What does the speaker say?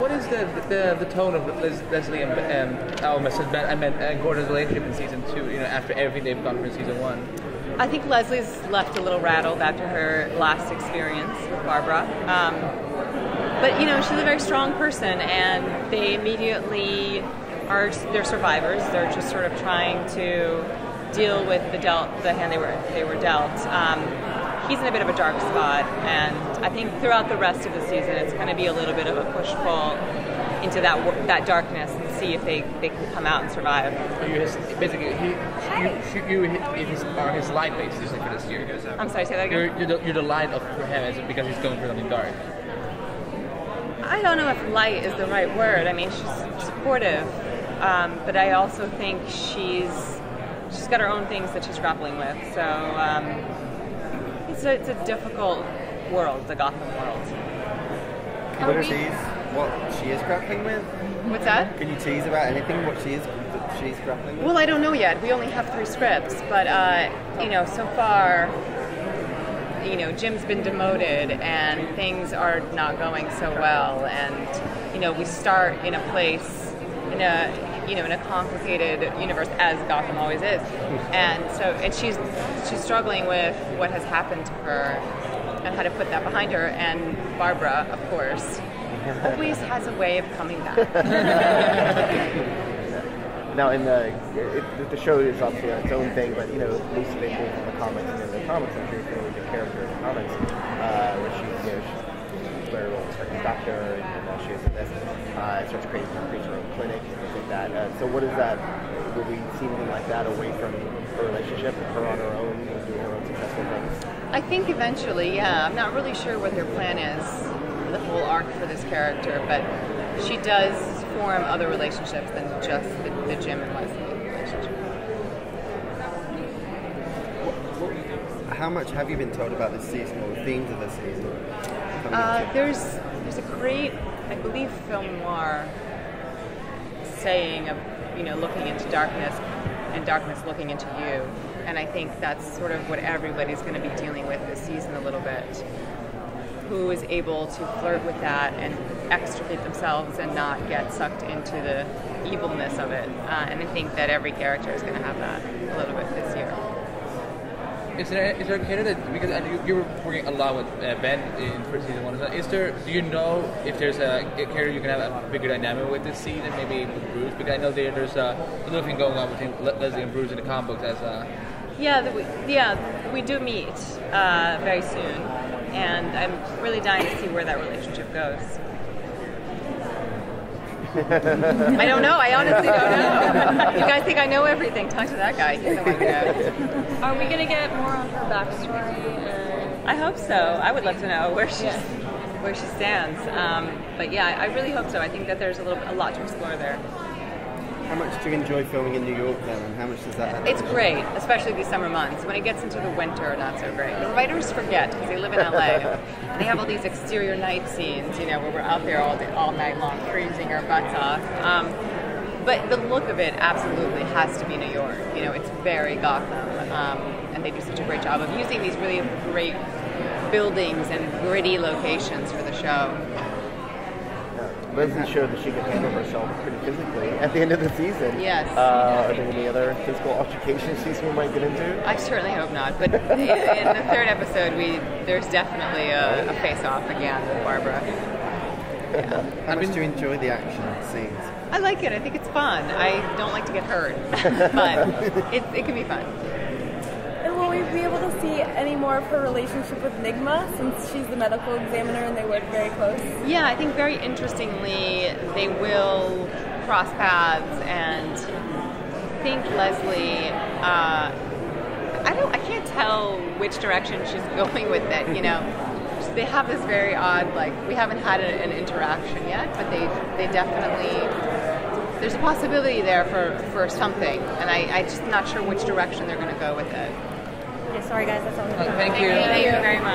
what is the tone of Leslie and Gordon's relationship in season 2? After everything they've gone through in season 1. I think Leslie's left a little rattled after her last experience with Barbara. But she's a very strong person, and they immediately they're survivors. They're just sort of trying to deal with the hand they were dealt. He's in a bit of a dark spot, and I think throughout the rest of the season, it's going to be a little bit of a push-pull into that darkness and see if they can come out and survive. Basically, you are his light basically for this year. I'm sorry, say that again? You're the light for him because he's going for something dark. I don't know if light is the right word. I mean, she's supportive, but I also think she's got her own things that she's grappling with. So it's a difficult world, the Gotham world. Can you tease what she is grappling with? What's that? Can you tease about anything what she's grappling with? Well, I don't know yet. We only have 3 scripts, but so far, Jim's been demoted and things are not going so well, and we start in a place in a complicated universe, as Gotham always is, and she's struggling with what has happened to her and how to put that behind her. And Barbara, of course, always has a way of coming back. Now, in the show is obviously its own thing, but Lucy they pulled from the comics, and in the comics, I'm sure she's a really good character in the comics, where she's very well respected doctor, and she is in this, starts creating her own clinic and things like that. So what is that? Will we see anything like that away from her relationship, her on her own, doing her own successful things? I think eventually, yeah. I'm not really sure what their plan is for the whole arc for this character, but she does form other relationships than just the Jim and Leslie relationship. How much have you been told about this season or the themes of this season? There's a great, I believe, film noir saying of looking into darkness and darkness looking into you, and I think that's sort of what everybody's going to be dealing with this season a little bit. Who is able to flirt with that and extricate themselves and not get sucked into the evilness of it. And I think that every character is going to have that a little bit this year. Is there a character that, because you were working a lot with Ben in first season 1, do you know if there's a character you can have a bigger dynamic with this season, maybe with Bruce? Because I know there's a little thing going on between Leslie and Bruce in the comic books we do meet very soon, and I'm really dying to see where that relationship goes. I don't know. I honestly don't know. You guys think I know everything? Talk to that guy. He's the one who knows. Are we going to get more on her backstory? I hope so. I would love to know where she stands. But yeah, I really hope so. I think that there's a lot to explore there. How much do you enjoy filming in New York then, and how much does that happen? It's great, especially these summer months. When it gets into the winter, not so great. The writers forget, because they live in LA. They have all these exterior night scenes, where we're out there all night long, freezing our butts off. But the look of it absolutely has to be New York. It's very Gotham, and they do such a great job of using these really great buildings and gritty locations for the show. Leslie showed that she could handle herself pretty physically at the end of the season. Yes. Are there any other physical altercations we might get into? I certainly hope not. But in the 3rd episode, there's definitely a face-off again with Barbara. Yeah. How much do you enjoy the action scenes? I like it. I think it's fun. I don't like to get hurt, but it can be fun. And will we be able to see any more of her relationship with Nigma, since she's the medical examiner and they work very close? Yeah, I think very interestingly, they will cross paths, and I think Leslie, I can't tell which direction she's going with it, They have this very odd, we haven't had an interaction yet, but they definitely, there's a possibility there for something, and I'm just not sure which direction they're going to go with it. Okay, sorry guys, that's all. Thank you. Thank you very much.